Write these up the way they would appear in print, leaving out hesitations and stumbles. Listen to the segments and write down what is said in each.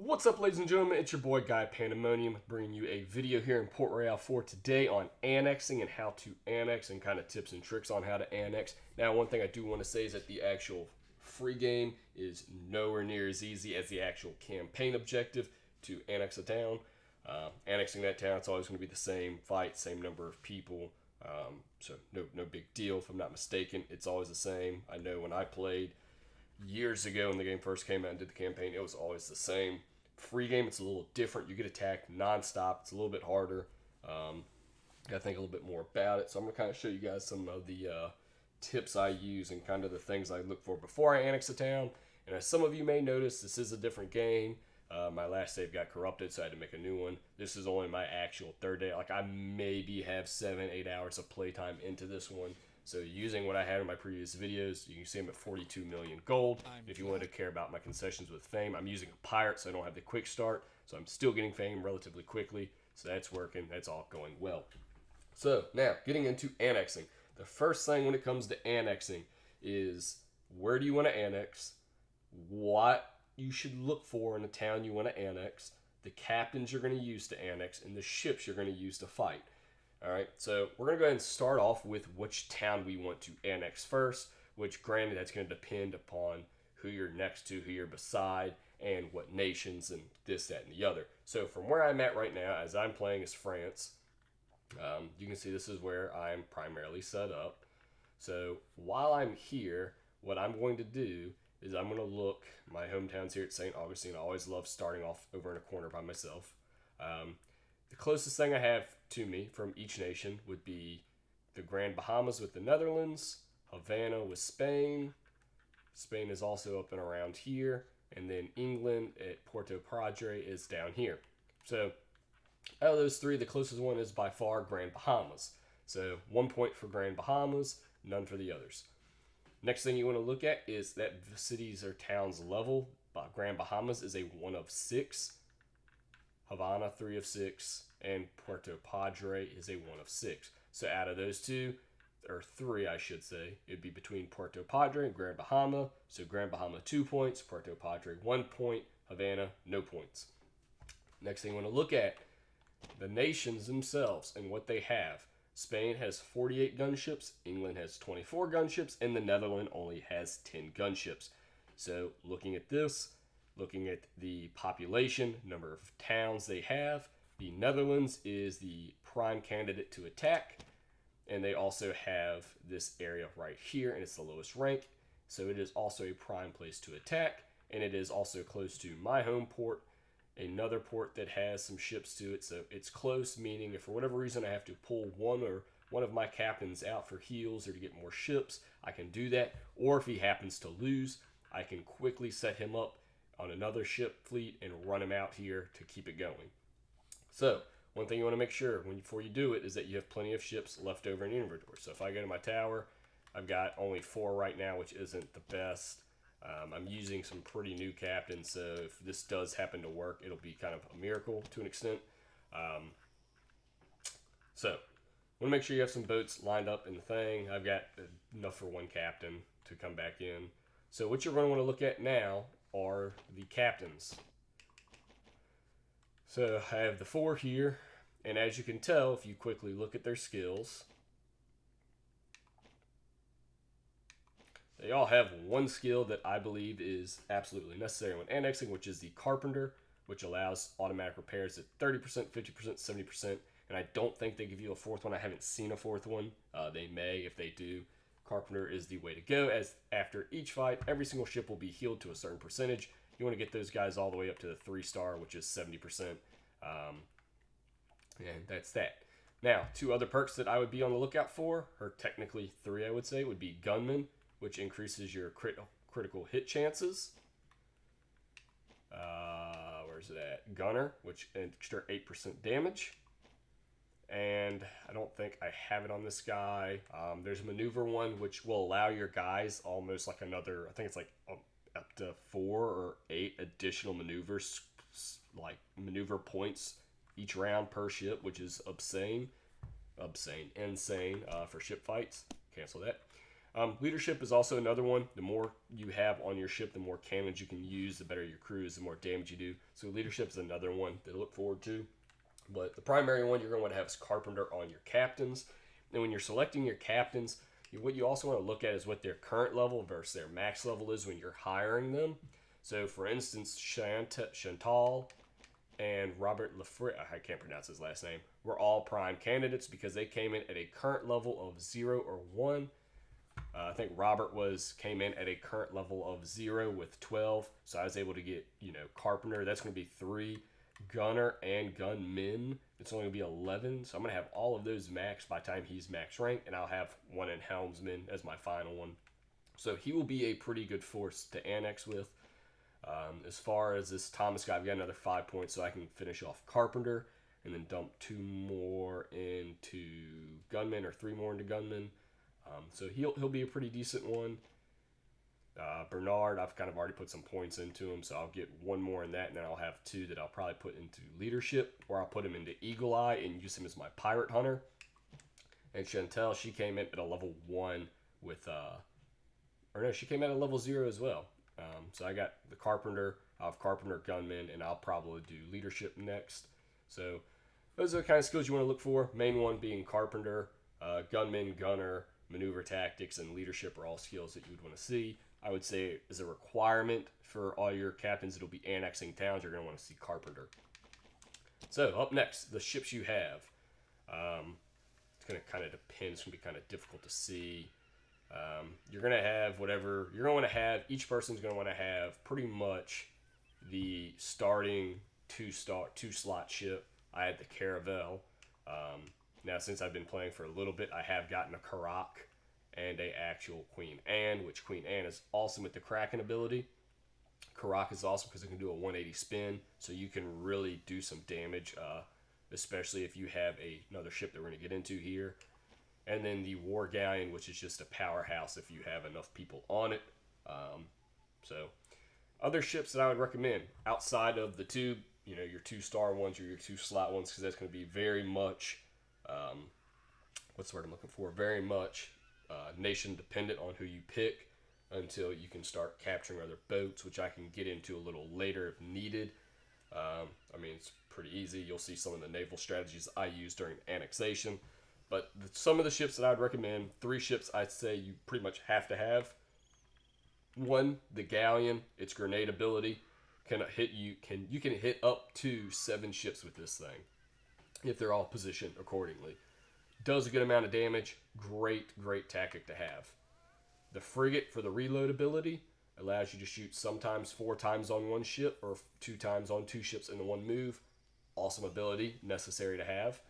What's up, ladies and gentlemen? It's your boy Guy Pandemonium, bringing you a video here in Port Royale for today on annexing and how to annex and kind of tips and tricks on how to annex. Now, one thing I do want to say is that the actual free game is nowhere near as easy as the actual campaign objective to annex a town. Annexing that town, it's always going to be the same fight, same number of people. So no big deal. If I'm not mistaken, it's always the same. I know when I played years ago when the game first came out and did the campaign, it was always the same. Free game, it's a little different. You get attacked nonstop. It's a little bit harder. Got to think a little bit more about it. So I'm going to kind of show you guys some of the tips I use and kind of the things I look for before I annex a town. And as some of you may notice, this is a different game. My last save got corrupted, so I had to make a new one. This is only my actual third day. Like, I maybe have 7-8 hours of playtime into this one. So using what I had in my previous videos, you can see I'm at 42 million gold. If you want to care about my concessions with fame, I'm using a pirate, so I don't have the quick start. So I'm still getting fame relatively quickly. So that's working. That's all going well. So now, getting into annexing. The first thing when it comes to annexing is where do you want to annex, what you should look for in the town you want to annex, the captains you're going to use to annex, and the ships you're going to use to fight. Alright, so we're going to go ahead and start off with which town we want to annex first, which granted that's going to depend upon who you're next to, who you're beside, and what nations, and this, that, and the other. So from where I'm at right now, as I'm playing as France, you can see this is where I'm primarily set up. So while I'm here, what I'm going to do is I'm going to look, my hometown's here at St. Augustine. I always love starting off over in a corner by myself. The closest thing I have to me from each nation would be the Grand Bahamas with the Netherlands, Havana with Spain. Spain is also up and around here. And then England at Puerto Padre is down here. So out of those three, the closest one is by far Grand Bahamas. So 1 point for Grand Bahamas, none for the others. Next thing you want to look at is that the cities or towns level. Grand Bahamas is a 1 of 6. Havana 3 of 6, and Puerto Padre is a 1 of 6. So out of those two, or three I should say, it'd be between Puerto Padre and Grand Bahama. So Grand Bahama 2 points, Puerto Padre 1 point, Havana no points. Next thing you want to look at, the nations themselves and what they have. Spain has 48 gunships, England has 24 gunships, and the Netherlands only has 10 gunships. So looking at this, looking at the population, number of towns they have, the Netherlands is the prime candidate to attack, and they also have this area right here, and it's the lowest rank, so it is also a prime place to attack, and it is also close to my home port, another port that has some ships to it, so it's close, meaning if for whatever reason I have to pull one of my captains out for heals or to get more ships, I can do that, or if he happens to lose, I can quickly set him up on another ship fleet and run them out here to keep it going. So one thing you want to make sure before you do it is that you have plenty of ships left over in your inventory. So if I go to my tower, I've got only 4 right now, which isn't the best. I'm using some pretty new captains, so if this does happen to work, it'll be kind of a miracle to an extent. So want to make sure you have some boats lined up in the thing. I've got enough for 1 captain to come back in. So what you're going to want to look at now are the captains. So I have the 4 here, and as you can tell, if you quickly look at their skills, they all have one skill that I believe is absolutely necessary when annexing, which is the Carpenter, which allows automatic repairs at 30%, 50%, 70%, and I don't think they give you a 4th one. I haven't seen a 4th one. They may. If they do, Carpenter is the way to go, as after each fight, every single ship will be healed to a certain percentage. You want to get those guys all the way up to the 3-star, which is 70%. And that's that. Now, 2 other perks that I would be on the lookout for, or technically 3 I would say, would be Gunman, which increases your critical hit chances. Where's it at? Gunner, which extra 8% damage. And I don't think I have it on this guy. There's a maneuver one, which will allow your guys almost like another, I think it's like up to 4 or 8 additional maneuvers, like maneuver points each round per ship, which is insane for ship fights. Cancel that. Leadership is also another one. The more you have on your ship, the more cannons you can use, the better your crews, the more damage you do. So leadership is another one to look forward to. But the primary one you're going to want to have is carpenter on your captains. And when you're selecting your captains, what you also want to look at is what their current level versus their max level is when you're hiring them. So, for instance, Chantal and Robert Lefrit, I can't pronounce his last name, were all prime candidates because they came in at a current level of 0 or 1. I think Robert came in at a current level of 0 with 12, so I was able to get carpenter. That's going to be 3, gunner and gunmen. It's only going to be 11, so I'm going to have all of those maxed by the time he's max rank, and I'll have 1 in helmsman as my final one. So he will be a pretty good force to annex with. As far as this Thomas guy, I've got another 5 points, so I can finish off carpenter and then dump 2 more into gunmen or 3 more into gunmen. So he'll be a pretty decent one. Bernard, I've kind of already put some points into him, so I'll get 1 more in that, and then I'll have 2 that I'll probably put into leadership, or I'll put him into Eagle Eye and use him as my pirate hunter. And Chantel, she came in at a level 1 with, she came in at a level 0 as well. So I got the carpenter, I'll have carpenter, gunman, and I'll probably do leadership next. So those are the kind of skills you want to look for. Main one being carpenter, gunman, gunner, maneuver tactics, and leadership are all skills that you would want to see. I would say as a requirement for all your captains that'll be annexing towns, you're going to want to see carpenter. So up next, the ships you have. It's going to kind of depend. It's going to be kind of difficult to see. You're going to have whatever you're going to have. Each person's going to want to have pretty much the starting two slot ship. I had the Caravel. Now, since I've been playing for a little bit, I have gotten a Karak and a actual Queen Anne, which Queen Anne is awesome with the Kraken ability. Karak is awesome because it can do a 180 spin, so you can really do some damage, especially if you have another ship that we're going to get into here. And then the War Galleon, which is just a powerhouse if you have enough people on it. So, other ships that I would recommend outside of the two, your 2-star ones or your 2-slot ones, because that's going to be very much, what's the word I'm looking for? Very much nation dependent on who you pick until you can start capturing other boats, which I can get into a little later if needed. It's pretty easy. You'll see some of the naval strategies I use during annexation. But some of the ships that I'd recommend, 3 ships I'd say you pretty much have to have. 1, the Galleon, its grenade ability can hit up to 7 ships with this thing if they're all positioned accordingly. Does a good amount of damage. Great tactic to have. The frigate for the reload ability allows you to shoot sometimes 4 times on 1 ship or 2 times on 2 ships in the 1 move. Awesome ability, necessary to have.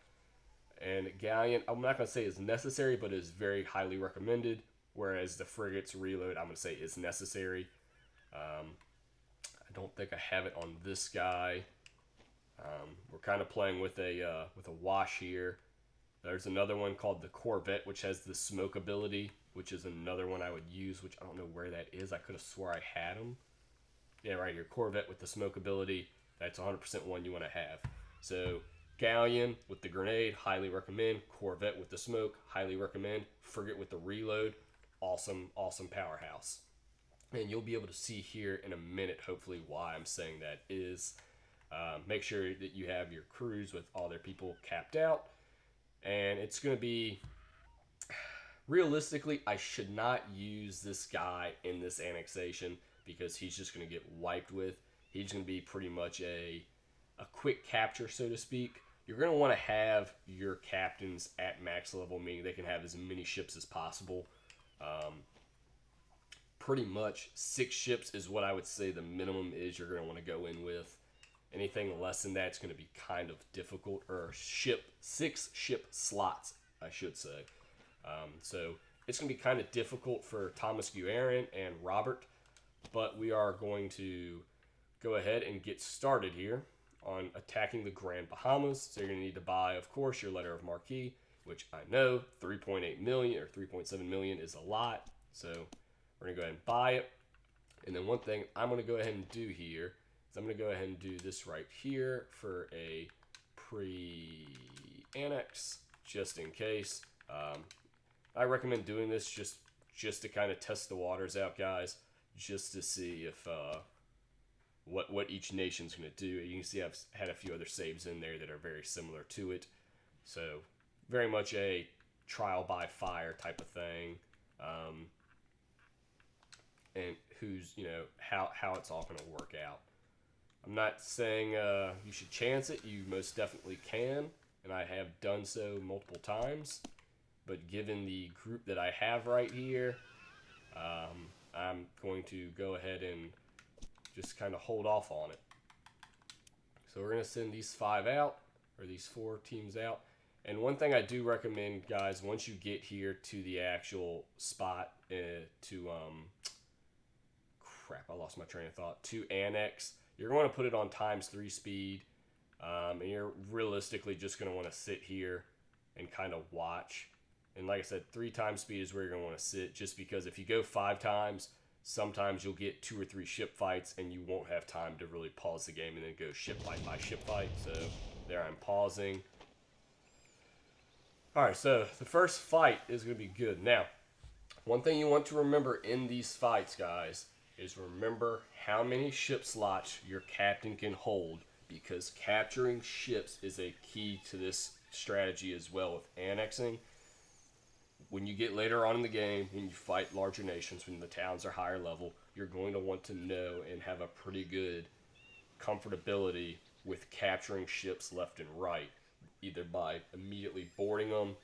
And Galleon, I'm not going to say is necessary, but is very highly recommended. Whereas the frigate's reload, I'm going to say is necessary. I don't think I have it on this guy. We're kind of playing with a wash here. There's another one called the Corvette, which has the smoke ability, which is another one I would use, which I don't know where that is. I could have swore I had them. Yeah, right here. Corvette with the smoke ability. That's 100% one you want to have. So, Galleon with the grenade, highly recommend. Corvette with the smoke, highly recommend. Frigate with the reload, awesome powerhouse. And you'll be able to see here in a minute, hopefully, why I'm saying that is. Make sure that you have your crews with all their people capped out. And it's going to be, realistically, I should not use this guy in this annexation because he's just going to get wiped with. He's going to be pretty much a quick capture, so to speak. You're going to want to have your captains at max level, meaning they can have as many ships as possible. Pretty much 6 ships is what I would say the minimum is you're going to want to go in with. Anything less than that is going to be kind of difficult, or 6 ship slots, I should say. So it's going to be kind of difficult for Thomas Guerin and Robert, but we are going to go ahead and get started here on attacking the Grand Bahamas. So you're going to need to buy, of course, your letter of marque, which I know 3.8 million or 3.7 million is a lot. So we're going to go ahead and buy it. And then one thing I'm going to go ahead and do here is I'm going to go ahead and do this right here for a pre-annex, just in case. I recommend doing this just just to kind of test the waters out, guys, just to see if what each nation's going to do. You can see I've had a few other saves in there that are very similar to it. So very much a trial by fire type of thing. And who's, how it's all going to work out. I'm not saying you should chance it. You most definitely can, and I have done so multiple times. But given the group that I have right here, I'm going to go ahead and just kind of hold off on it. So we're going to send these 5 out, or these 4 teams out. And one thing I do recommend, guys, once you get here to the actual spot crap, I lost my train of thought, to annex, you're going to put it on ×3 speed. And you're realistically just going to want to sit here and kind of watch. And like I said, 3 times speed is where you're going to want to sit, just because if you go 5 times, sometimes you'll get 2 or 3 ship fights and you won't have time to really pause the game and then go ship fight by ship fight. So there I'm pausing. Alright, so the first fight is going to be good. Now, one thing you want to remember in these fights, guys, is remember how many ship slots your captain can hold, because capturing ships is a key to this strategy as well with annexing. When you get later on in the game, when you fight larger nations, when the towns are higher level, you're going to want to know and have a pretty good comfortability with capturing ships left and right, either by immediately boarding them,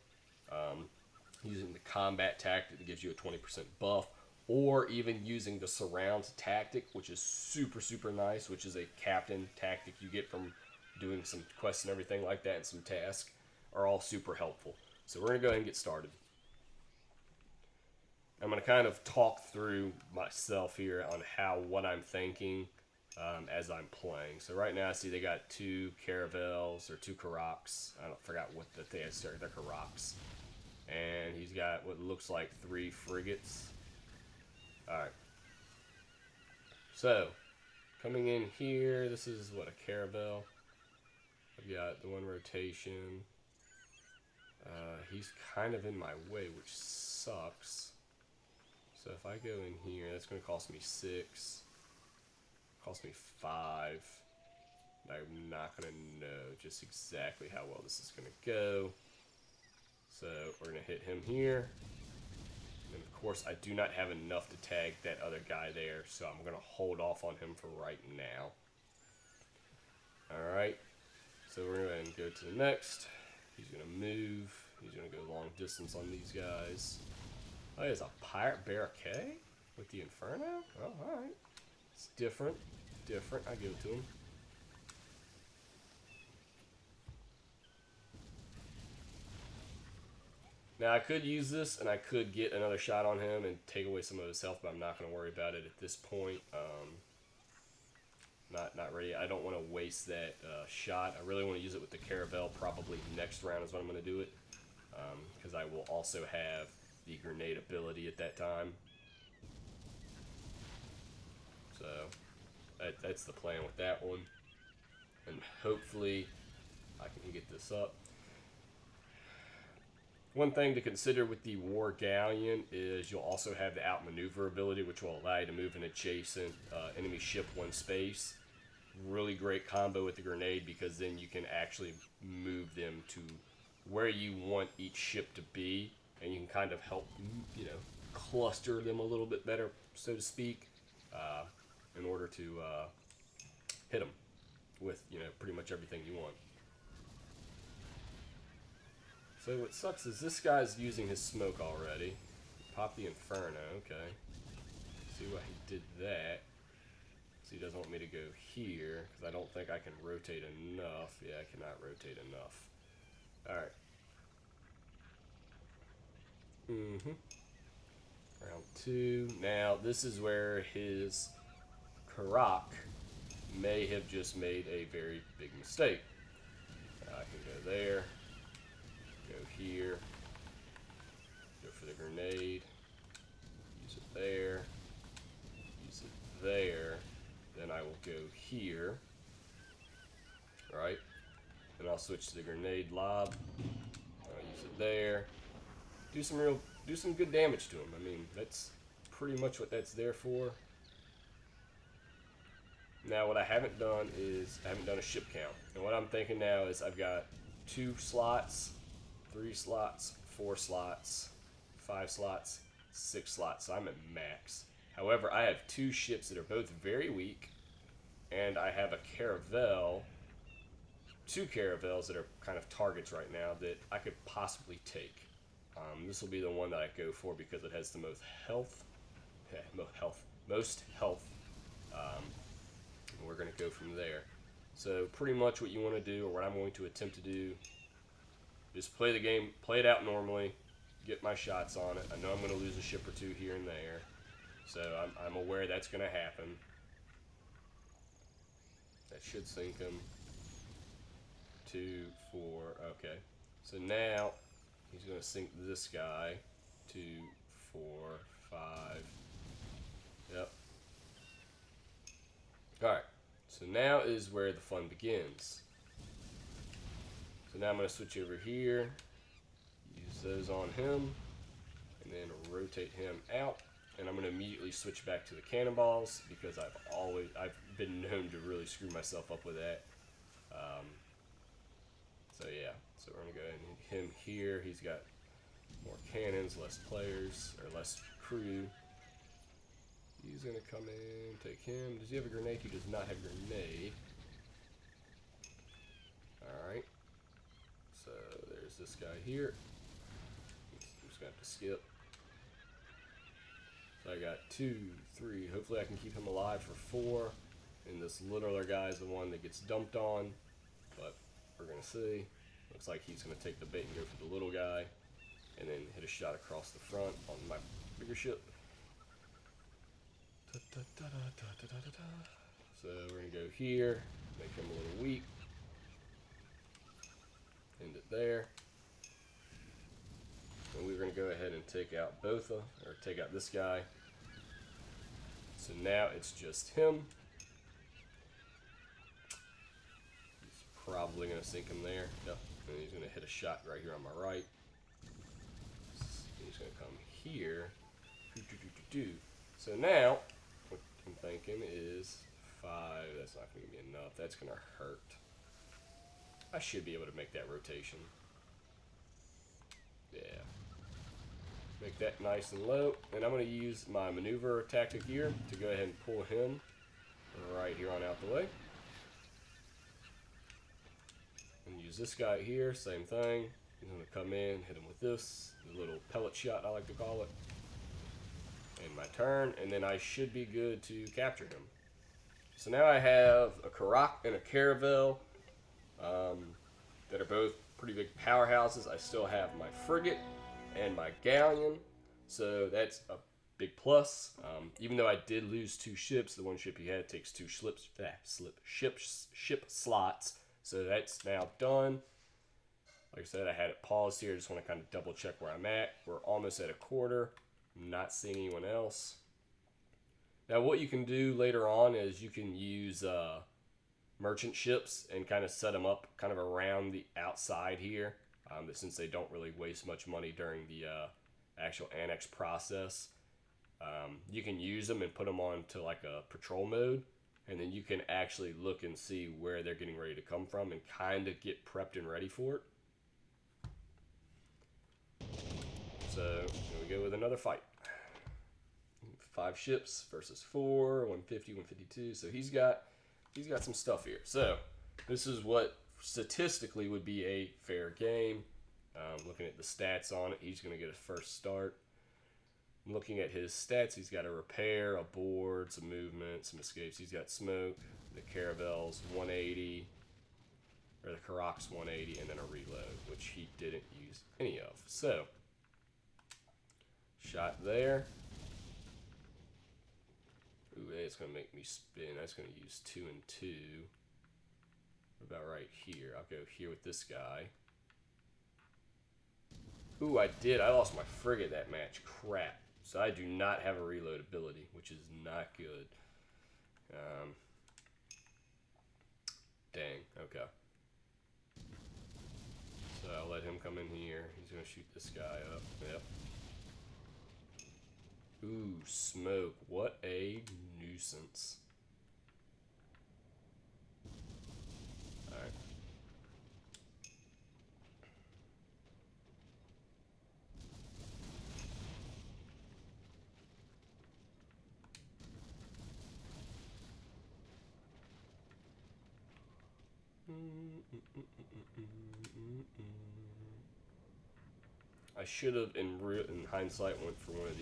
using the combat tactic that gives you a 20% buff, or even using the surround tactic, which is super, super nice, which is a captain tactic you get from doing some quests and everything like that, and some tasks, are all super helpful. So we're going to go ahead and get started. I'm going to kind of talk through myself here on what I'm thinking as I'm playing. So right now I see they got 2 caravels, or 2 carracks. I forgot what the thing is. They're carracks. And he's got what looks like 3 frigates. Alright. So, coming in here, this is what, a caravel. I've got the 1 rotation. He's kind of in my way, which sucks. So if I go in here, that's going to cost me 6. Cost me 5. I'm not going to know just exactly how well this is going to go. So we're going to hit him here. And of course, I do not have enough to tag that other guy there, so I'm going to hold off on him for right now. Alright, so we're going to go to the next. He's going to move. He's going to go long distance on these guys. Oh, there's a pirate barricade with the Inferno? Oh, alright. It's different. Different. I give it to him. Now, I could use this, and I could get another shot on him and take away some of his health, but I'm not going to worry about it at this point. Not ready. I don't want to waste that shot. I really want to use it with the caravel. Probably next round is when I'm going to do it, because I will also have the grenade ability at that time. So that's the plan with that one, and hopefully I can get this up. One thing to consider with the War Galleon is you'll also have the outmaneuver ability, which will allow you to move an adjacent enemy ship 1 space. Really great combo with the grenade, because then you can actually move them to where you want each ship to be, and you can kind of help, cluster them a little bit better, so to speak, in order to hit them with, pretty much everything you want. So what sucks is this guy's using his smoke already. Pop the Inferno, okay. See why he did that. So he doesn't want me to go here, because I don't think I can rotate enough. Yeah, I cannot rotate enough. Alright. Round 2. Now, this is where his Karak may have just made a very big mistake. I can go there. Go here, go for the grenade, use it there, use it there, then I will go here, right, then I'll switch to the grenade lob, I'll use it there, do some real do some good damage to him. I mean, that's pretty much what that's there for. Now, what I haven't done is I haven't done a ship count. And what I'm thinking now is I've got 2 slots, 3 slots, 4 slots, 5 slots, 6 slots. So I'm at max. However, I have 2 ships that are both very weak, and I have a caravel, 2 caravels that are kind of targets right now that I could possibly take. This will be the one that I go for because it has the most health. Most health. And we're going to go from there. So pretty much what you want to do, or what I'm going to attempt to do, is play the game, play it out normally, get my shots on it. I know I'm going to lose a ship or 2 here and there, so I'm aware that's going to happen. That should sink him. 2, 4, okay. So now he's going to sink this guy. 2, 4, 5. Yep. Alright, so now is where the fun begins. So now I'm going to switch over here, use those on him, and then rotate him out. And I'm going to immediately switch back to the cannonballs because I've been known to really screw myself up with that. So yeah, so we're going to go ahead and hit him here. He's got more cannons, less players, or less crew. He's going to come in, take him. Does he have a grenade? He does not have a grenade. Alright. So there's this guy here. I'm just going to have to skip. So I got 2, 3. Hopefully I can keep him alive for 4. And this littler guy is the one that gets dumped on. But we're going to see. Looks like he's going to take the bait and go for the little guy. And then hit a shot across the front on my bigger ship. So we're going to go here, make him a little weak, end it there, and we're going to go ahead and take out take out this guy. So now it's just him. He's probably going to sink him there. Yep. And he's going to hit a shot right here on my right. He's going to come here. So now what I'm thinking is 5. That's not going to be enough. That's going to hurt. I should be able to make that rotation. Yeah. Make that nice and low. And I'm going to use my maneuver tactic here to go ahead and pull him right here on out the way. And use this guy here. Same thing. He's going to come in, hit him with this. The little pellet shot, I like to call it. And my turn, and then I should be good to capture him. So now I have a Karak and a Caravel that are both pretty big powerhouses. I still have my frigate and my galleon, so that's a big plus. Even though I did lose 2 ships, the one ship he had takes 2 ship slots, so that's now done. Like I said, I had it paused here. I just want to kind of double check where I'm at. We're almost at a quarter. I'm not seeing anyone else. Now what you can do later on is you can use merchant ships and kind of set them up kind of around the outside here. Since they don't really waste much money during the actual annex process. You can use them and put them on to like a patrol mode. And then you can actually look and see where they're getting ready to come from and kind of get prepped and ready for it. So here we go with another fight. 5 ships versus 4, 150, 152. So he's got some stuff here. So this is what statistically would be a fair game. Looking at the stats on it, he's going to get a first start. Looking at his stats, he's got a repair, a board, some movement, some escapes. He's got smoke, the Caravel's 180, or the Karak's 180, and then a reload, which he didn't use any of. So shot there. Ooh, it's going to make me spin. That's going to use 2 and 2. What about right here? I'll go here with this guy. Ooh, I lost my frigate that match. Crap. So I do not have a reload ability, which is not good. Dang. Okay. So I'll let him come in here. He's going to shoot this guy up. Yep. Ooh, smoke. What a nuisance. Alright. I should have, in hindsight, went for one of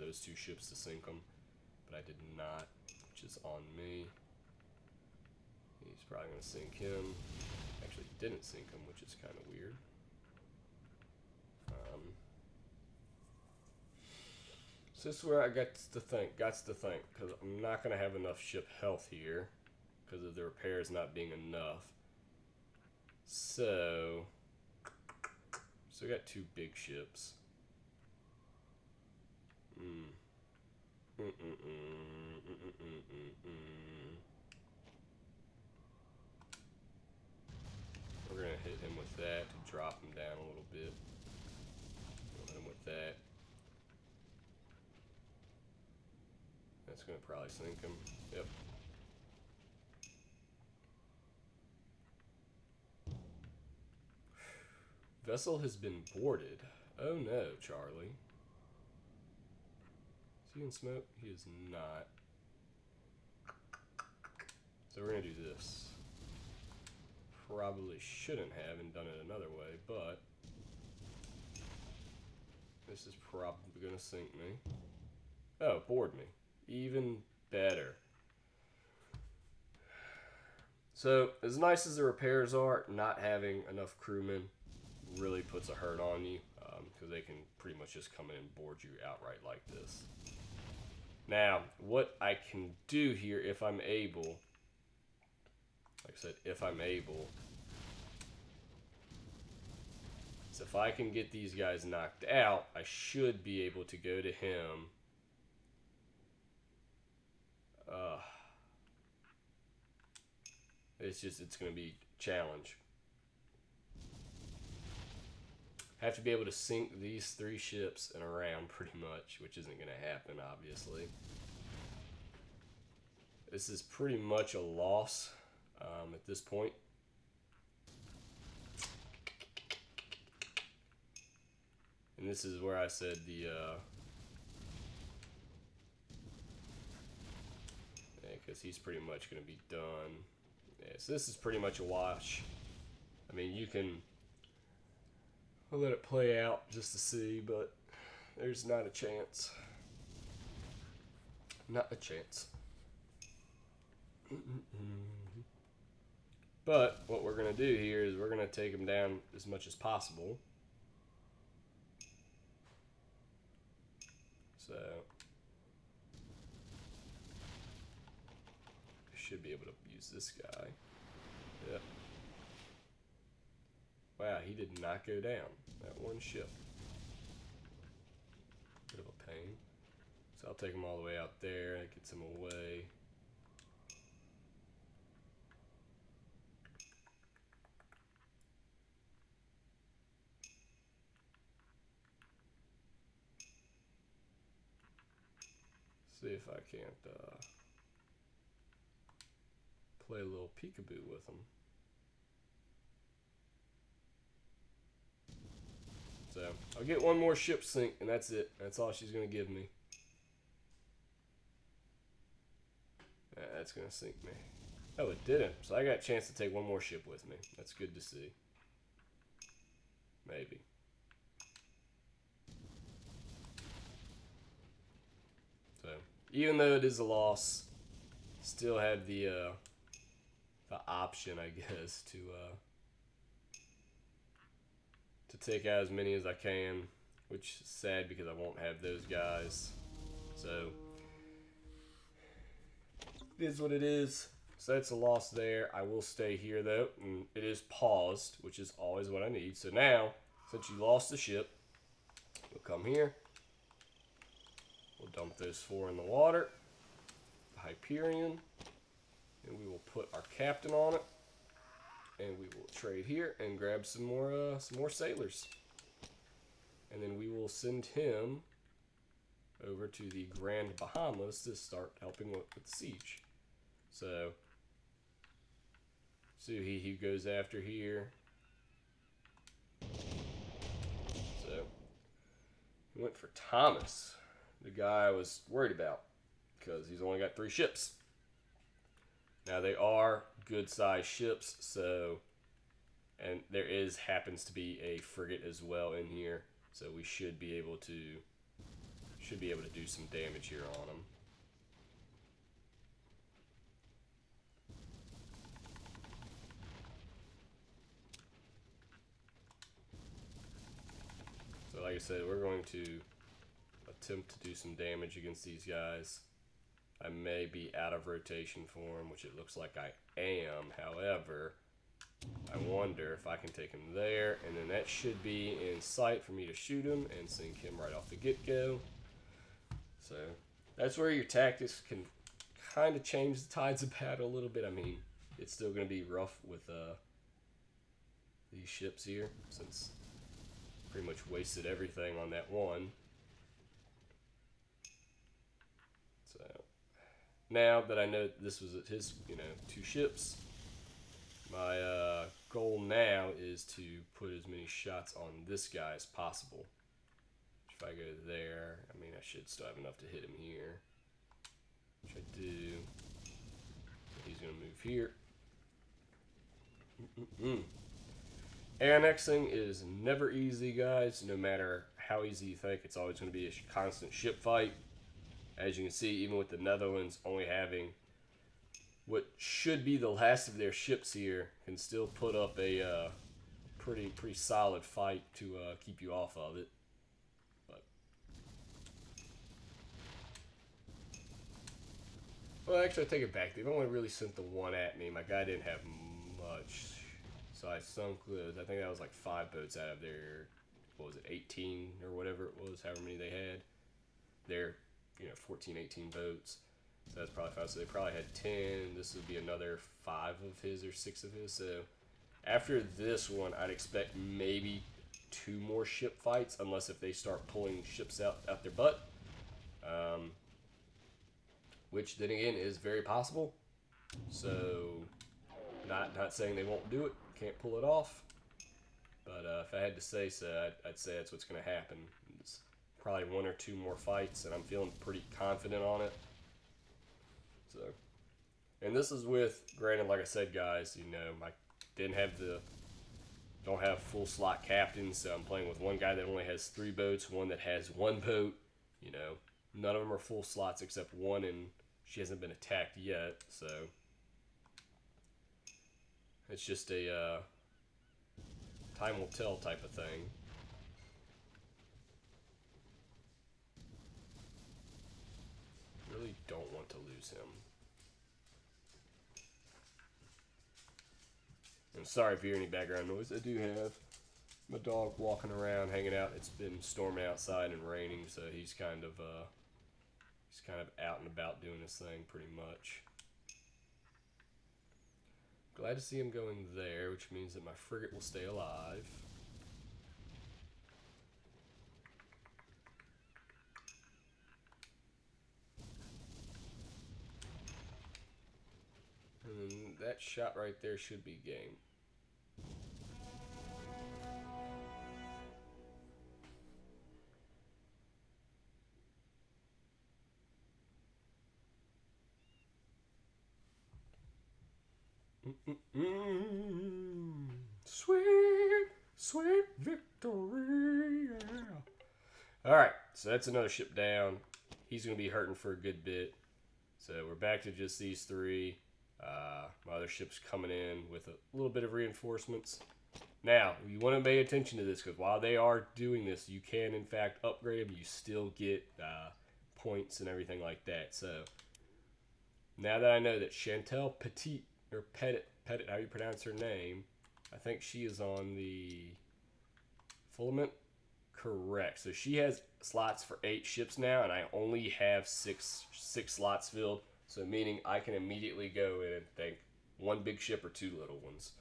those two ships to sink them, but I did not, which is on me. He's probably going to sink him. Actually, didn't sink him, which is kind of weird. So this is where I got to think, because I'm not going to have enough ship health here, because of the repairs not being enough. So we got two big ships. We're going to hit him with that to drop him down a little bit. We'll hit him with that. That's going to probably sink him. Yep. Vessel has been boarded. Oh no, Charlie. Is he in smoke? He is not. So we're going to do this. Probably shouldn't have and done it another way, but this is probably going to sink me. Oh, board me. Even better. So, as nice as the repairs are, not having enough crewmen really puts a hurt on you, because they can pretty much just come in and board you outright like this. Now, what I can do here, if I'm able, like I said, if I'm able, is if I can get these guys knocked out, I should be able to go to him. It's going to be a challenge. I have to be able to sink these three ships in a round pretty much, which isn't going to happen, obviously. This is pretty much a loss at this point. And this is where I said because he's pretty much going to be done. Yeah, so this is pretty much a wash. I mean, you can let it play out just to see, but there's not a chance. Not a chance. But what we're going to do here is we're going to take him down as much as possible. So I should be able to use this guy. Yep. Wow, he did not go down. That one ship. Bit of a pain. So I'll take him all the way out there. That gets him away. See if I can't play a little peekaboo with him. So I'll get one more ship sink, and that's it. That's all she's going to give me. That's going to sink me. Oh, it didn't. So I got a chance to take one more ship with me. That's good to see. Maybe. So even though it is a loss, still have the option, I guess, to take out as many as I can, which is sad because I won't have those guys. So it is what it is. So that's a loss there. I will stay here though, and it is paused, which is always what I need. So now, since you lost the ship, we'll come here. We'll dump those 4 in the water, Hyperion, and we will put our captain on it. And we will trade here and grab some more sailors. And then we will send him. over to the Grand Bahamas to start helping with the siege. So, see who goes after here. So, he went for Thomas, the guy I was worried about, because he's only got 3 ships. Now, they are good-sized ships, so, and there happens to be a frigate as well in here, so we should be able to do some damage here on them. So like I said, we're going to attempt to do some damage against these guys. I may be out of rotation for him, which it looks like I am. However, I wonder if I can take him there, and then that should be in sight for me to shoot him and sink him right off the get-go. So that's where your tactics can kind of change the tides of battle a little bit. I mean, it's still going to be rough with these ships here, since pretty much wasted everything on that one. So now that I know this was his, 2 ships, my goal now is to put as many shots on this guy as possible. If I go there, I mean, I should still have enough to hit him here, which I do. He's going to move here. Annexing is never easy, guys. No matter how easy you think, it's always going to be a constant ship fight. As you can see, even with the Netherlands only having what should be the last of their ships here, can still put up a pretty solid fight to keep you off of it. Well, actually, I take it back. They've only really sent the one at me. My guy didn't have much, so I sunk I think that was like 5 boats out of their, what was it, 18 or whatever it was, however many they had. They're, 14, 18 boats. So that's probably 5. So they probably had 10. This would be another 5 of his or 6 of his. So after this one, I'd expect maybe 2 more ship fights, unless if they start pulling ships out their butt. Which then again is very possible. So not saying they won't do it, can't pull it off. But if I had to say so, I'd say that's what's going to happen. It's probably 1 or 2 more fights, and I'm feeling pretty confident on it. So, and this is with, granted, like I said, guys, I don't have full slot captains, so I'm playing with one guy that only has 3 boats, one that has 1 boat. None of them are full slots except one, and she hasn't been attacked yet, so it's just a time will tell type of thing. Really don't want to lose him. And sorry if you hear any background noise. I do have my dog walking around, hanging out. It's been storming outside and raining, so he's kind of out and about doing his thing pretty much. Glad to see him going there, which means that my frigate will stay alive. And then that shot right there should be game. Sweet victory, yeah. Alright, so that's another ship down. He's going to be hurting for a good bit. So we're back to just these 3. My other ship's coming in with a little bit of reinforcements. Now, you want to pay attention to this, because while they are doing this, you can, in fact, upgrade them. You still get points and everything like that. So, now that I know that Chantal Petit, or Petit, how you pronounce her name, I think she is on the Filament. Correct. So she has slots for 8 ships now, and I only have 6 slots filled. So meaning I can immediately go in and think 1 big ship or 2 little ones.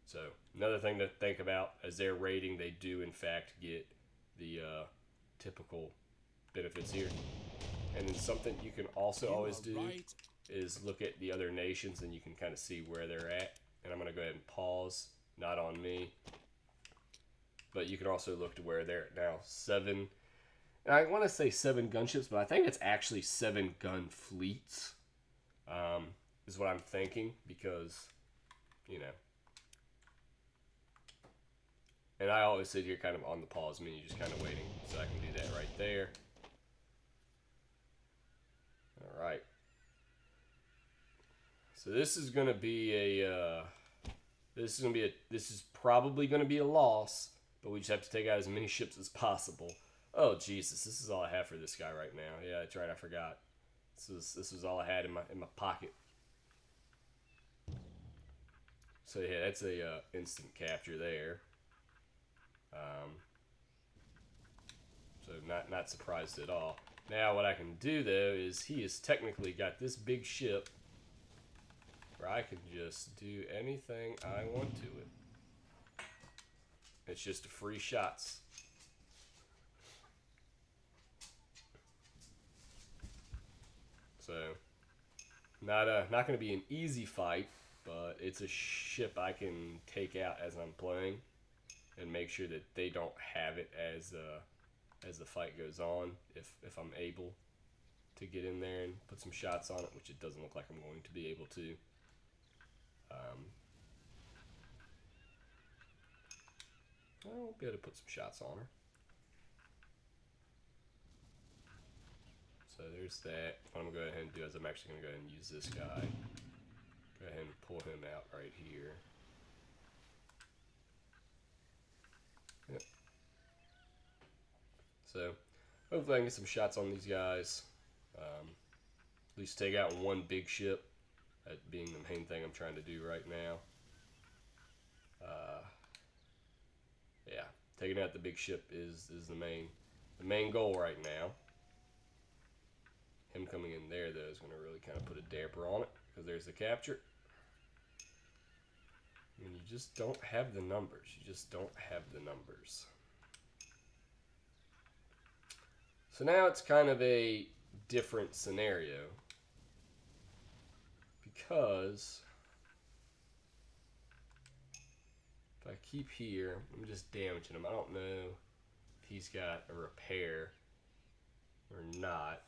So another thing to think about as they're raiding, they do in fact get the typical benefits here. And then something you can also always do is look at the other nations, and you can kind of see where they're at. And I'm going to go ahead and pause, not on me. But you can also look to where they're at now. 7, and I want to say 7 gunships, but I think it's actually 7 gun fleets, is what I'm thinking, because, you know. And I always sit here kind of on the pause menu, just kind of waiting. So I can do that right there. All right. So this is going to be a, this is probably going to be a loss, but we just have to take out as many ships as possible. Oh, Jesus, this is all I have for this guy right now. Yeah, that's right, I forgot. This was all I had in my pocket. So yeah, that's a instant capture there. So not surprised at all. Now what I can do though is he has technically got this big ship where I can just do anything I want to it. It's just a free shots. So not going to be an easy fight, but it's a ship I can take out as I'm playing and make sure that they don't have it as the fight goes on, if I'm able to get in there and put some shots on it, which it doesn't look like I'm going to be able to. I won't be able to put some shots on her. So there's that. What I'm going to go ahead and do is I'm actually going to go ahead and use this guy. Go ahead and pull him out right here. Yep. So hopefully I can get some shots on these guys. At least take out one big ship, that being the main thing I'm trying to do right now. Yeah, taking out the big ship is the main goal right now. Him coming in there though is going to really kind of put a damper on it, because there's the capture. I mean, you just don't have the numbers. You just don't have the numbers. So now it's kind of a different scenario, because if I keep here, I'm just damaging him. I don't know if he's got a repair or not.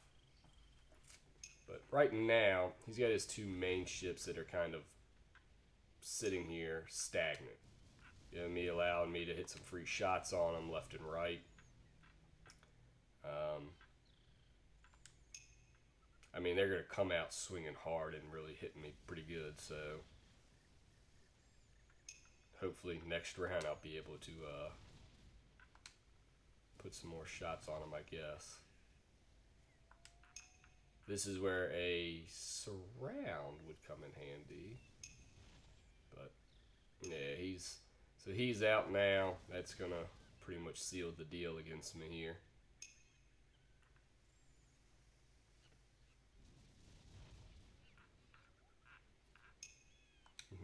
But right now, he's got his 2 main ships that are kind of sitting here stagnant. You know, me allowing me to hit some free shots on them left and right. I mean, they're going to come out swinging hard and really hitting me pretty good. So hopefully next round I'll be able to put some more shots on them, I guess. This is where a surround would come in handy. But yeah, he's out now. That's going to pretty much seal the deal against me here.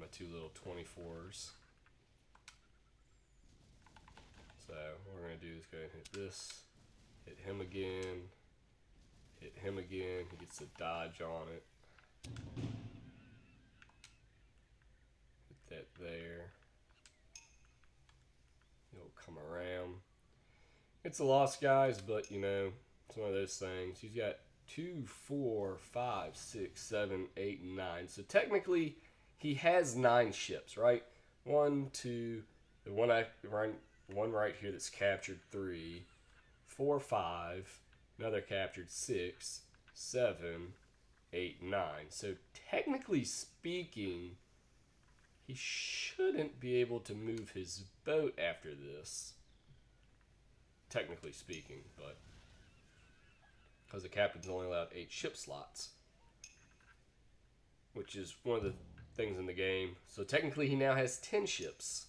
My 2 little 24s. So what we're going to do is go ahead and hit this, hit him again, hit him again. He gets the dodge on it. Hit that there. He'll come around. It's a loss, guys, but you know, it's one of those things. He's got 2, 4, 5, 6, 7, 8, and 9. So technically, he has 9 ships, right? 1, 2, the one right here that's captured 3, 4, 5, another captured 6, 7, 8, 9. So technically speaking, he shouldn't be able to move his boat after this. Technically speaking, but because the captain's only allowed 8 ship slots, which is one of the things in the game. So technically he now has 10 ships.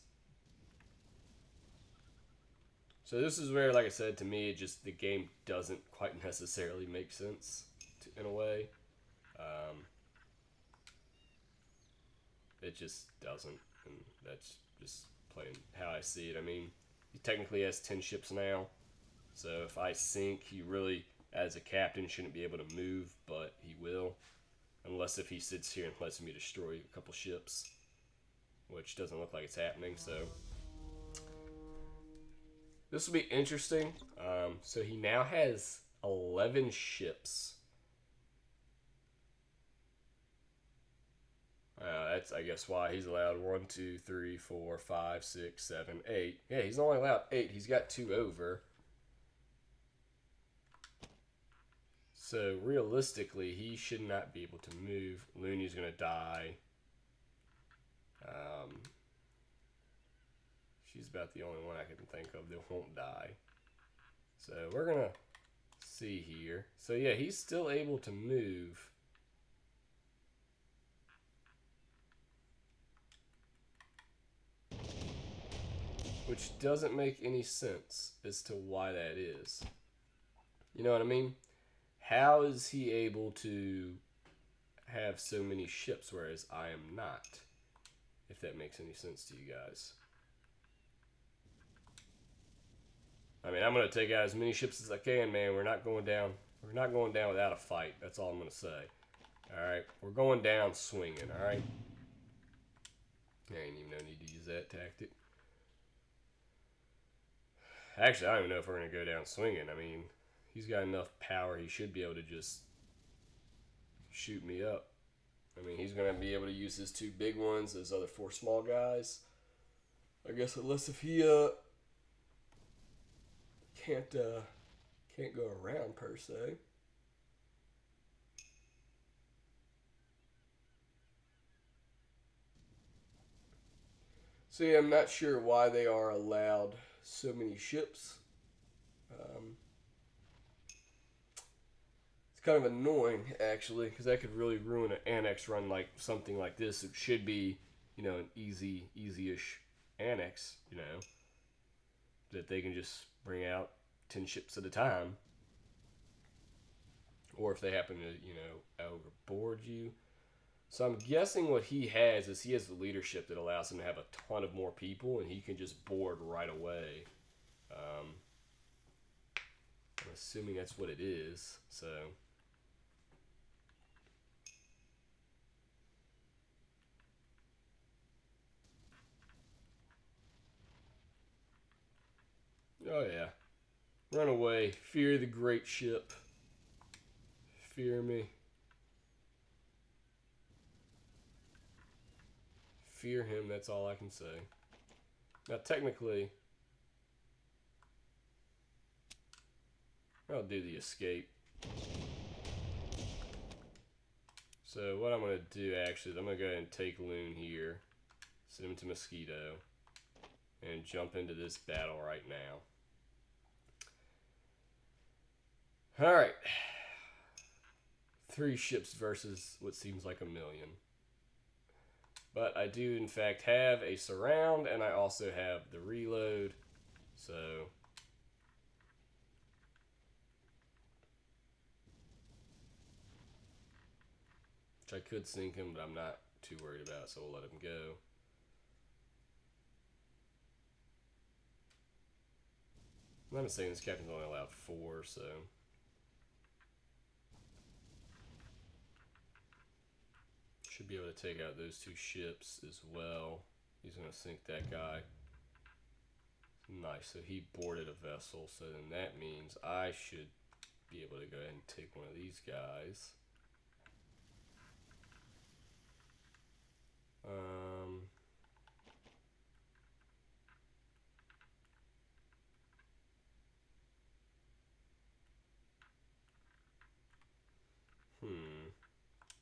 So this is where, like I said, to me, the game doesn't quite necessarily make sense in a way. It just doesn't, and that's just plain how I see it. I mean, he technically has 10 ships now, so if I sink, he really, as a captain, shouldn't be able to move, but he will. Unless if he sits here and lets me destroy a couple ships, which doesn't look like it's happening, so this will be interesting. So he now has 11 ships. That's, I guess, why he's allowed 1, 2, 3, 4, 5, 6, 7, 8. Yeah, he's only allowed 8. He's got 2 over. So realistically, he should not be able to move. Looney's going to die. She's about the only one I can think of that won't die. So we're going to see here. So yeah, he's still able to move. Which doesn't make any sense as to why that is. You know what I mean? How is he able to have so many ships, whereas I am not? If that makes any sense to you guys. I mean, I'm going to take out as many ships as I can, man. We're not going down. We're not going down without a fight. That's all I'm going to say. Alright? We're going down swinging, alright? There ain't even no need to use that tactic. Actually, I don't even know if we're going to go down swinging. I mean, he's got enough power. He should be able to just shoot me up. I mean, he's going to be able to use his 2 big ones, those other 4 small guys. I guess unless if he can't go around per se. So yeah, I'm not sure why they are allowed so many ships. It's kind of annoying, actually, because that could really ruin an annex run like something like this. It should be, you know, an easy-ish annex, you know, that they can just bring out 10 ships at a time. Or if they happen to, you know, overboard you. So I'm guessing what he has is he has the leadership that allows him to have a ton of more people, and he can just board right away. I'm assuming that's what it is. So oh yeah, run away, fear the great ship, fear me, fear him. That's all I can say. Now technically, I'll do the escape. So what I'm going to do actually is I'm going to go ahead and take Loon here, send him to Mosquito, and jump into this battle right now. Alright. 3 ships versus what seems like a million. But I do in fact have a surround, and I also have the reload. So which I could sink him, but I'm not too worried about, so we'll let him go. I'm not saying this captain's only allowed 4, so should be able to take out those 2 ships as well. He's going to sink that guy. Nice, so he boarded a vessel, so then that means I should be able to go ahead and take one of these guys.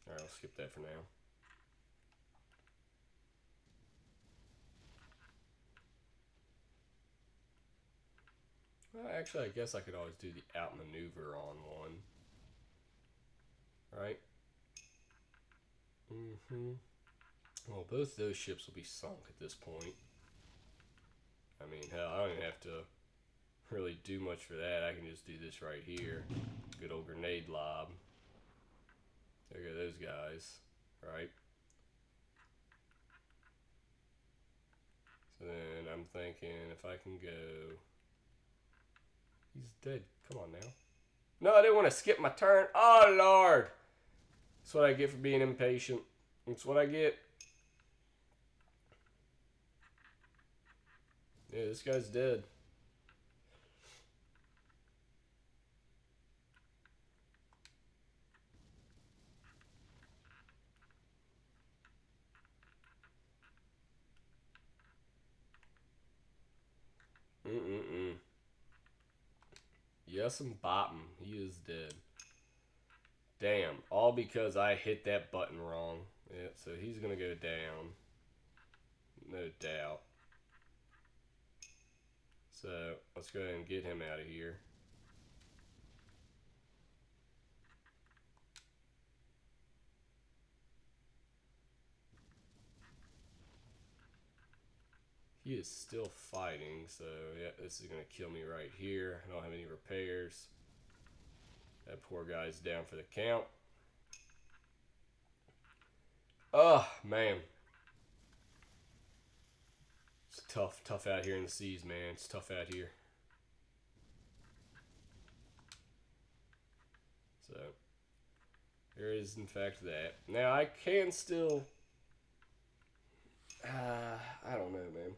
Alright, I'll skip that for now. Well, actually, I guess I could always do the outmaneuver on one. Right? Well, both those ships will be sunk at this point. I mean, hell, I don't even have to really do much for that. I can just do this right here. Good old grenade lob. There go those guys. Right? So then I'm thinking if I can go... He's dead. Come on now. No, I didn't want to skip my turn. Oh, Lord. That's what I get for being impatient. That's what I get. Yeah, this guy's dead. Mm-mm-mm. Yes, I'm bottom. He is dead. Damn. All because I hit that button wrong. Yeah, so he's going to go down. No doubt. So, let's go ahead and get him out of here. He is still fighting, so yeah, this is going to kill me right here. I don't have any repairs. That poor guy's down for the count. Oh, man. It's tough out here in the seas, man. It's tough out here. So, there is, in fact, that. Now, I can still... I don't know, man.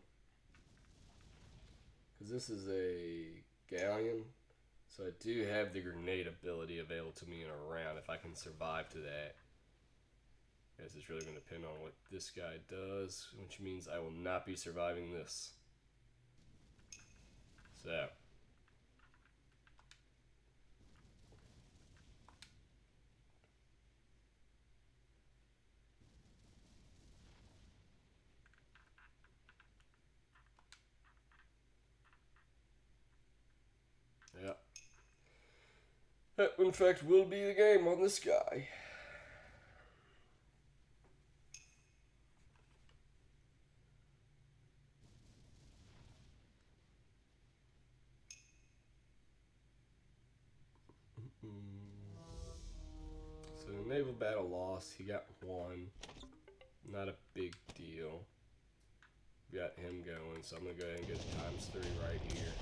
Because this is a galleon. So I do have the grenade ability available to me in a round if I can survive to that. I guess it's really going to depend on what this guy does, which means I will not be surviving this. So. Yeah. That, in fact, will be the game on this guy. So naval battle loss, he got 1. Not a big deal. Got him going, so I'm going to go ahead and get ×3 right here.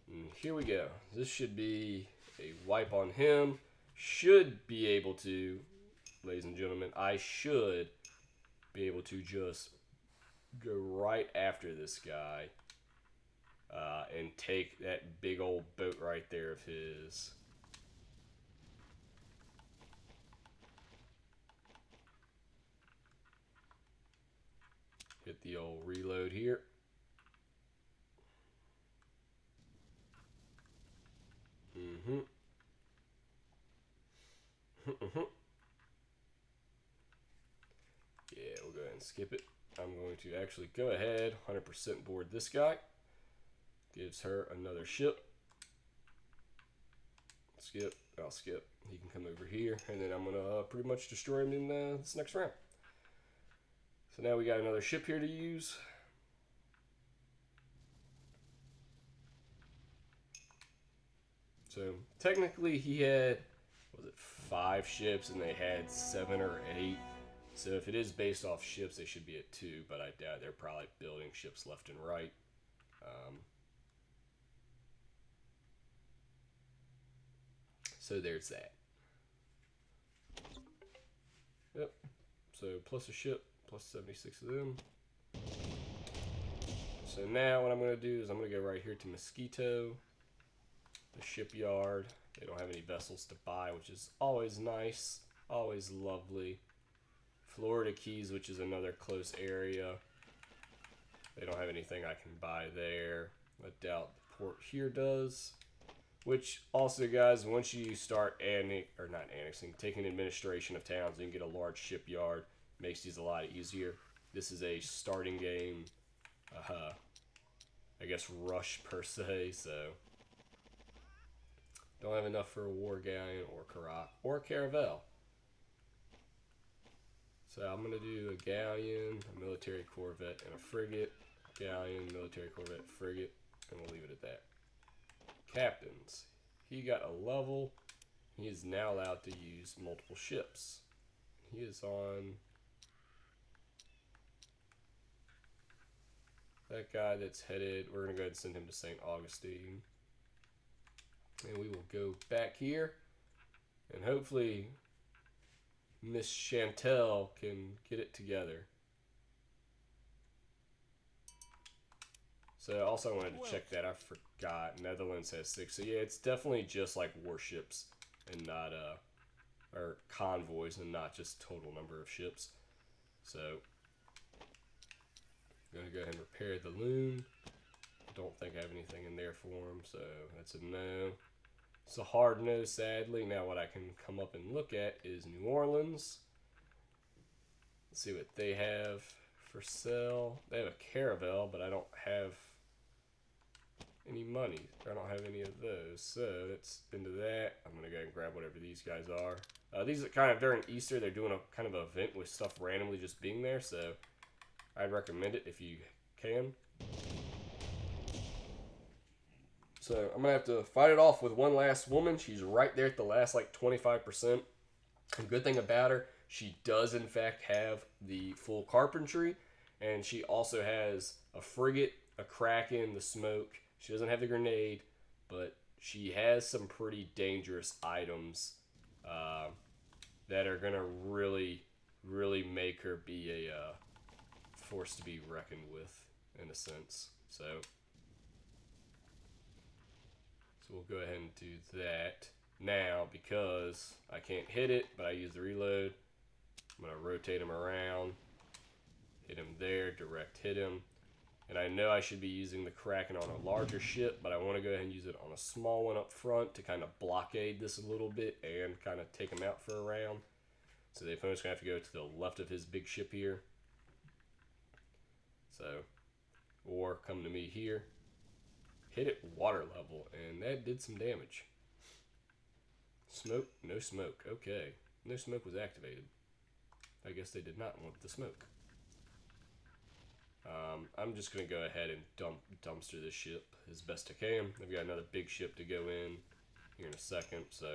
And here we go. This should be a wipe on him. Should be able to, ladies and gentlemen, I should be able to just go right after this guy and take that big old boat right there of his. Hit the old reload here. Mm-hmm. Yeah, we'll go ahead and skip it. I'm going to actually go ahead, 100% board this guy. Gives her another ship. Skip. I'll skip. He can come over here, and then I'm going to pretty much destroy him in this next round. So now we got another ship here to use. So technically he had, was it 5 ships, and they had 7 or 8. So if it is based off ships, they should be at 2, but I doubt they're probably building ships left and right. So there's that. Yep. So plus a ship, plus 76 of them. So now what I'm going to do is I'm going to go right here to Mosquito, the shipyard. They don't have any vessels to buy, which is always nice, always lovely. Florida Keys, which is another close area. They don't have anything I can buy there. I doubt the port here does. Which also, guys, once you start taking administration of towns, you can get a large shipyard. Makes these a lot easier. This is a starting game, I guess, rush per se. So don't have enough for a war galleon or Karak or Caravel. So I'm going to do a galleon, a military corvette, and a frigate. Galleon, military corvette, frigate, and we'll leave it at that. Captains. He got a level. He is now allowed to use multiple ships. He is on that guy that's headed. We're going to go ahead and send him to St. Augustine. And we will go back here. And hopefully Miss Chantel can get it together. So also I wanted to check that. I forgot. Netherlands has 6. So yeah, it's definitely just like warships and not or convoys and not just total number of ships. So I'm gonna go ahead and repair the loom. Don't think I have anything in there for them, so that's a no. It's a hard no, sadly. Now what I can come up and look at is New Orleans. Let's see what they have for sale. They have a caravel, but I don't have any money. I don't have any of those, so that's into that. I'm gonna go ahead and grab whatever these guys are. These are kind of during Easter. They're doing a kind of event with stuff randomly just being there, so I'd recommend it if you can. So I'm gonna have to fight it off with one last woman. She's right there at the last like 25%. The good thing about her, she does in fact have the full carpentry, and she also has a frigate, a kraken, the smoke. She doesn't have the grenade, but she has some pretty dangerous items that are gonna really, really make her be a force to be reckoned with, in a sense. So we'll go ahead and do that now because I can't hit it, but I use the reload. I'm gonna rotate him around, hit him there, direct hit him. And I know I should be using the Kraken on a larger ship, but I want to go ahead and use it on a small one up front to kind of blockade this a little bit and kind of take him out for a round. So the opponent's going to have to go to the left of his big ship here. So, or come to me here. Hit it water level, and that did some damage. Smoke? No smoke. Okay. No smoke was activated. I guess they did not want the smoke. I'm just going to go ahead and dumpster this ship as best I can. I've got another big ship to go in here in a second, so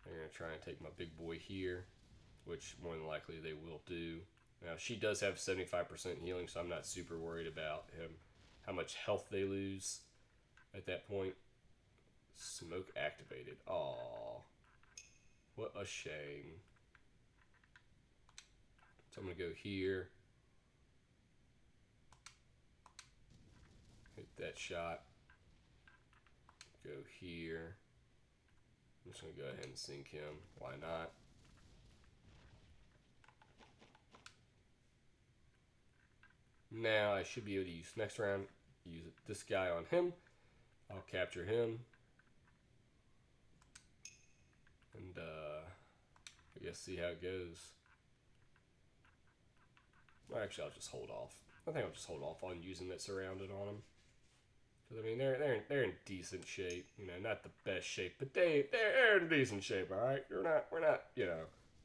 I'm going to try and take my big boy here, which more than likely they will do. Now, she does have 75% healing, so I'm not super worried about him, how much health they lose at that point. Smoke activated. Aww. What a shame. So I'm going to go here. Hit that shot. Go here. I'm just going to go ahead and sink him. Why not? Now I should be able to use next round. Use this guy on him. I'll capture him. And I guess see how it goes. Well, actually, I'll just hold off. I think I'll just hold off on using that surrounded on them. Because I mean, they're in decent shape. You know, not the best shape, but they're in decent shape. All right, we're not you know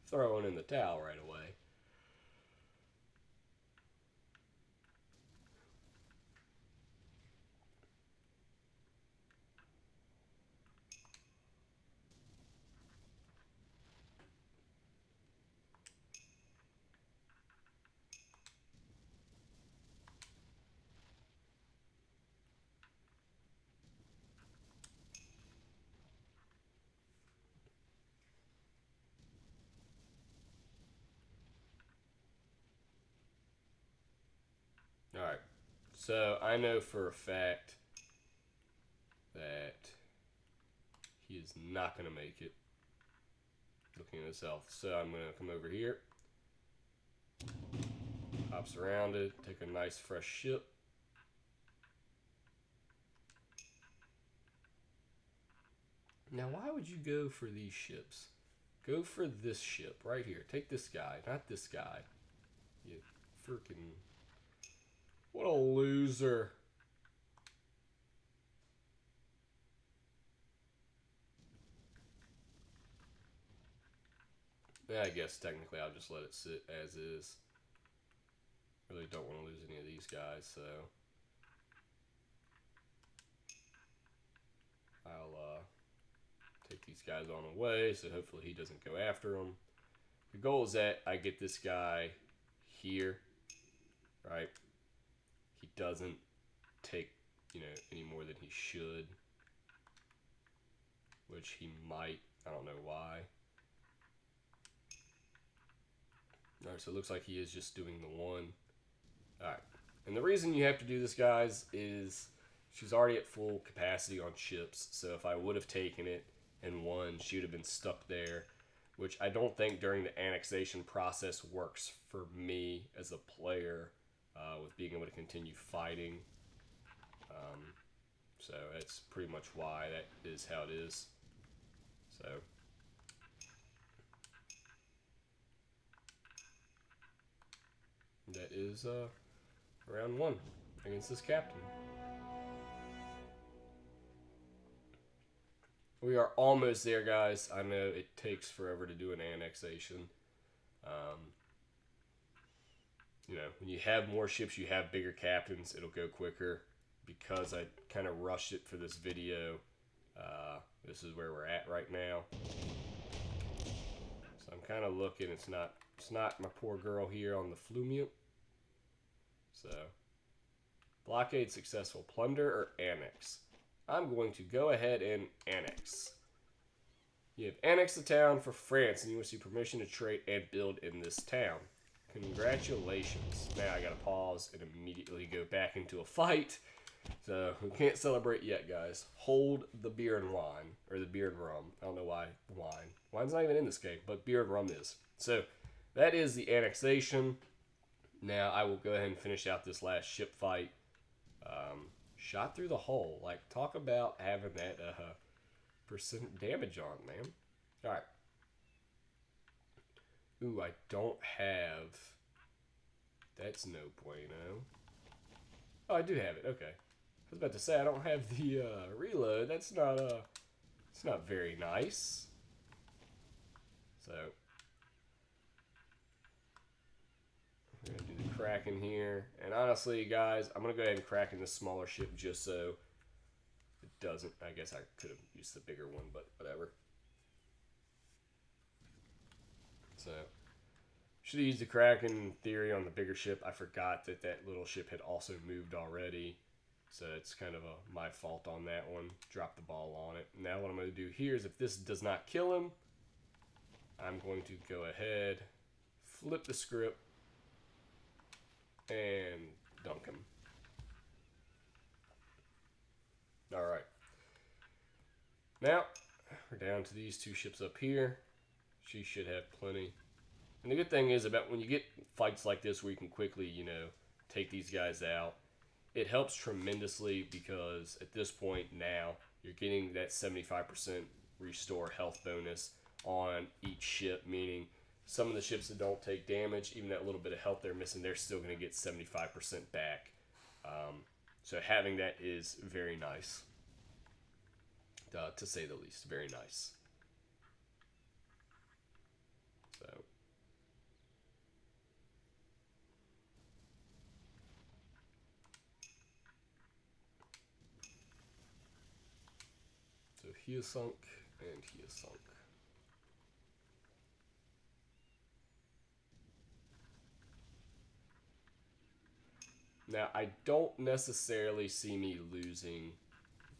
throwing in the towel right away. All right, so I know for a fact that he is not going to make it. Looking at his health. So I'm going to come over here. Hops around it. Take a nice fresh ship. Now why would you go for these ships? Go for this ship right here. Take this guy, not this guy. You freaking... What a loser. Yeah, I guess technically I'll just let it sit as is. Really don't want to lose any of these guys, so I'll take these guys on away, so hopefully he doesn't go after them. The goal is that I get this guy here, right? He doesn't take any more than he should, which he might. I don't know why. All right, so it looks like he is just doing the one. All right, and the reason you have to do this, guys, is she's already at full capacity on ships. So if I would have taken it and won, she would have been stuck there, which I don't think during the annexation process works for me as a player with being able to continue fighting. So that's pretty much why that is how it is. So that is round one against this captain. We are almost there, guys. I know it takes forever to do an annexation. When you have more ships, you have bigger captains, it'll go quicker. Because I kind of rushed it for this video, this is where we're at right now. So I'm kind of looking. It's not my poor girl here on the Flumium. So blockade successful. Plunder or annex? I'm going to go ahead and annex. You have annexed the town for France, and you receive permission to trade and build in this town. Congratulations. Now I gotta pause and immediately go back into a fight. So we can't celebrate yet, guys. Hold the beer and wine, or the beer and rum. I don't know why wine. Wine's not even in this game, but beer and rum is. So that is the annexation. Now I will go ahead and finish out this last ship fight. Shot through the hull. Like, talk about having that percent damage on, man. All right. Ooh, I don't have. That's no bueno. Oh, I do have it. Okay. I was about to say I don't have the reload. That's not it's not very nice. So we're gonna do the Kraken here, and honestly, guys, I'm gonna go ahead and Kraken the smaller ship just so it doesn't. I guess I could have used the bigger one, but whatever. So should have used the Kraken in theory on the bigger ship. I forgot that that little ship had also moved already. So it's kind of my fault on that one. Drop the ball on it. Now what I'm going to do here is if this does not kill him, I'm going to go ahead, flip the script, and dunk him. Alright. Now, we're down to these two ships up here. She should have plenty. And the good thing is about when you get fights like this where you can quickly, take these guys out, it helps tremendously because at this point now you're getting that 75% restore health bonus on each ship, meaning some of the ships that don't take damage, even that little bit of health they're missing, they're still going to get 75% back. So having that is very nice, to say the least. Very nice. So he is sunk, and he is sunk. Now, I don't necessarily see me losing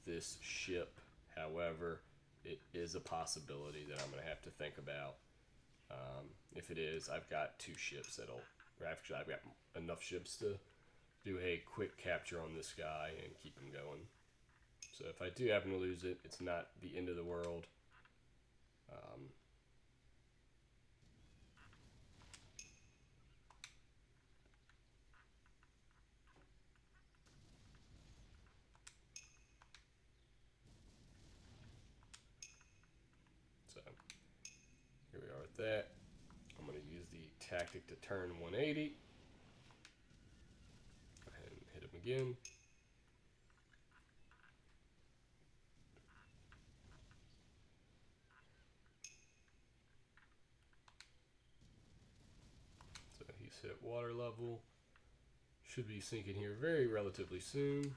this ship. However, it is a possibility that I'm going to have to think about. If it is, I've got two ships that'll... Actually, I've got enough ships to do a quick capture on this guy and keep him going. So if I do happen to lose it, it's not the end of the world. So here we are with that. I'm going to use the tactic to turn 180. Go ahead and hit him again. So he's hit water level. Should be sinking here very relatively soon.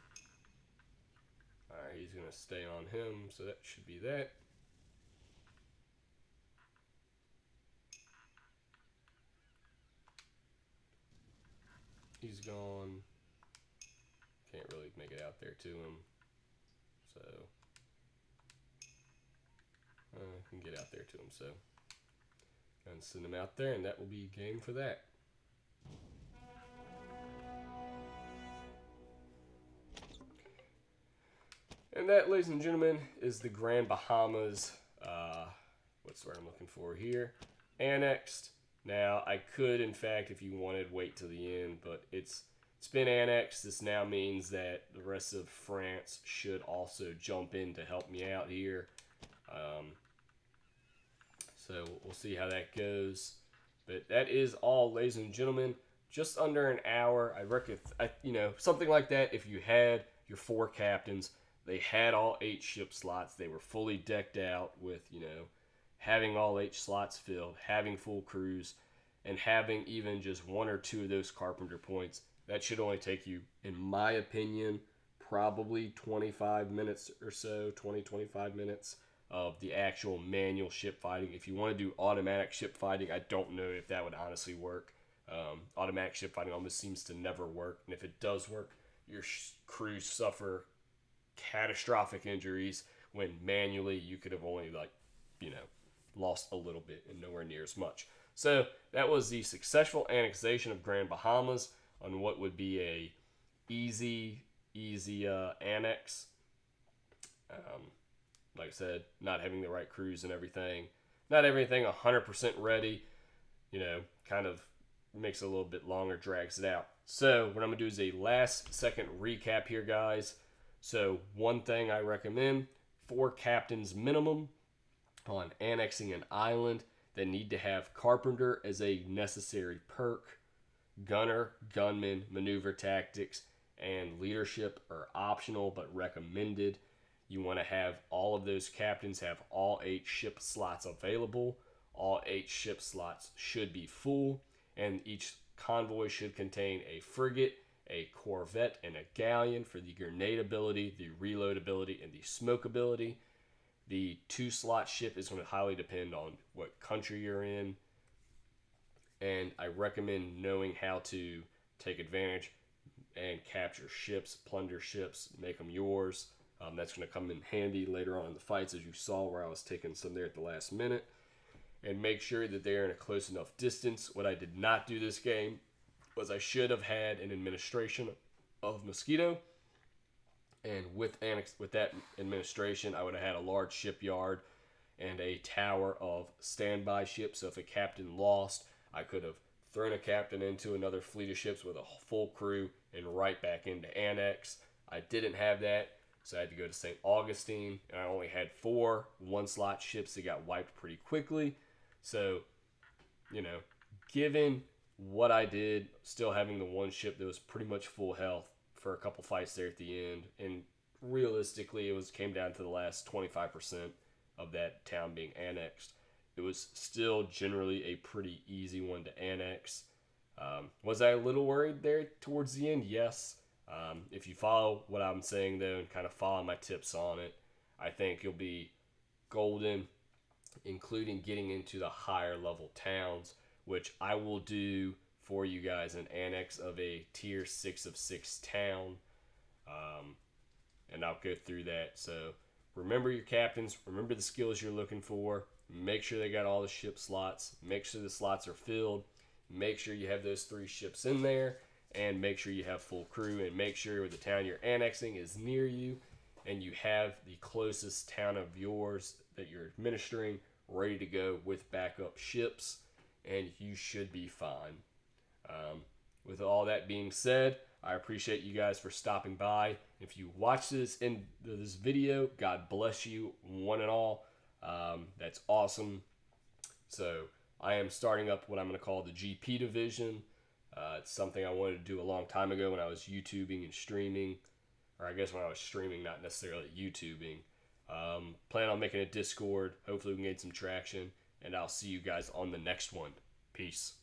Alright, he's going to stay on him, so that should be that. He's gone. can't really make it out there to him. So I can get out there to him. So and send him out there, and that will be game for that. And that, ladies and gentlemen, is the Grand Bahamas. What's the word I'm looking for here? Annexed. Now, I could, in fact, if you wanted, wait till the end, but it's been annexed. This now means that the rest of France should also jump in to help me out here. So we'll see how that goes. But that is all, ladies and gentlemen. Just under an hour. I reckon, something like that. If you had your 4 captains, they had all 8 ship slots. They were fully decked out with, having all 8 slots filled, having full crews, and having even just 1 or 2 of those carpenter points. That should only take you, in my opinion, probably 25 minutes or so, 20, 25 minutes of the actual manual ship fighting. If you want to do automatic ship fighting, I don't know if that would honestly work. Automatic ship fighting almost seems to never work. And if it does work, your crews suffer catastrophic injuries when manually you could have only lost a little bit and nowhere near as much. So that was the successful annexation of Grand Bahamas on what would be a easy annex. Like I said, not having the right crews and everything, not everything 100% ready, kind of makes it a little bit longer, drags it out. So what I'm going to do is a last second recap here, guys. So one thing I recommend, 4 captains minimum on annexing an island that need to have carpenter as a necessary perk. Gunner, gunman, maneuver tactics, and leadership are optional but recommended. You want to have all of those captains have all 8 ship slots available. All 8 ship slots should be full, and each convoy should contain a frigate, a corvette, and a galleon for the grenade ability, the reload ability, and the smoke ability. The 2-slot ship is going to highly depend on what country you're in, and I recommend knowing how to take advantage and capture ships, plunder ships, make them yours. That's going to come in handy later on in the fights, as you saw where I was taking some there at the last minute. And make sure that they're in a close enough distance. What I did not do this game was I should have had an administration of Mosquito. And with that administration, I would have had a large shipyard and a tower of standby ships. So if a captain lost, I could have thrown a captain into another fleet of ships with a full crew and right back into Annex. I didn't have that. So I had to go to St. Augustine, and I only had 4 1-slot ships that got wiped pretty quickly. So, given what I did, still having the 1 ship that was pretty much full health for a couple fights there at the end, and realistically, it came down to the last 25% of that town being annexed. It was still generally a pretty easy one to annex. Was I a little worried there towards the end? Yes. If you follow what I'm saying, though, and kind of follow my tips on it, I think you'll be golden, including getting into the higher level towns, which I will do for you guys an annex of a tier 6 of 6 town. And I'll go through that. So remember your captains, remember the skills you're looking for, make sure they got all the ship slots, make sure the slots are filled, make sure you have those 3 ships in there, and make sure you have full crew, and make sure the town you're annexing is near you, and you have the closest town of yours that you're administering ready to go with backup ships, and you should be fine. With all that being said, I appreciate you guys for stopping by. If you watch this in this video, God bless you, one and all. That's awesome. So I am starting up what I'm going to call the GP division. It's something I wanted to do a long time ago when I was YouTubing and streaming, or I guess when I was streaming, not necessarily YouTubing. Plan on making a Discord. Hopefully we can get some traction, and I'll see you guys on the next one. Peace.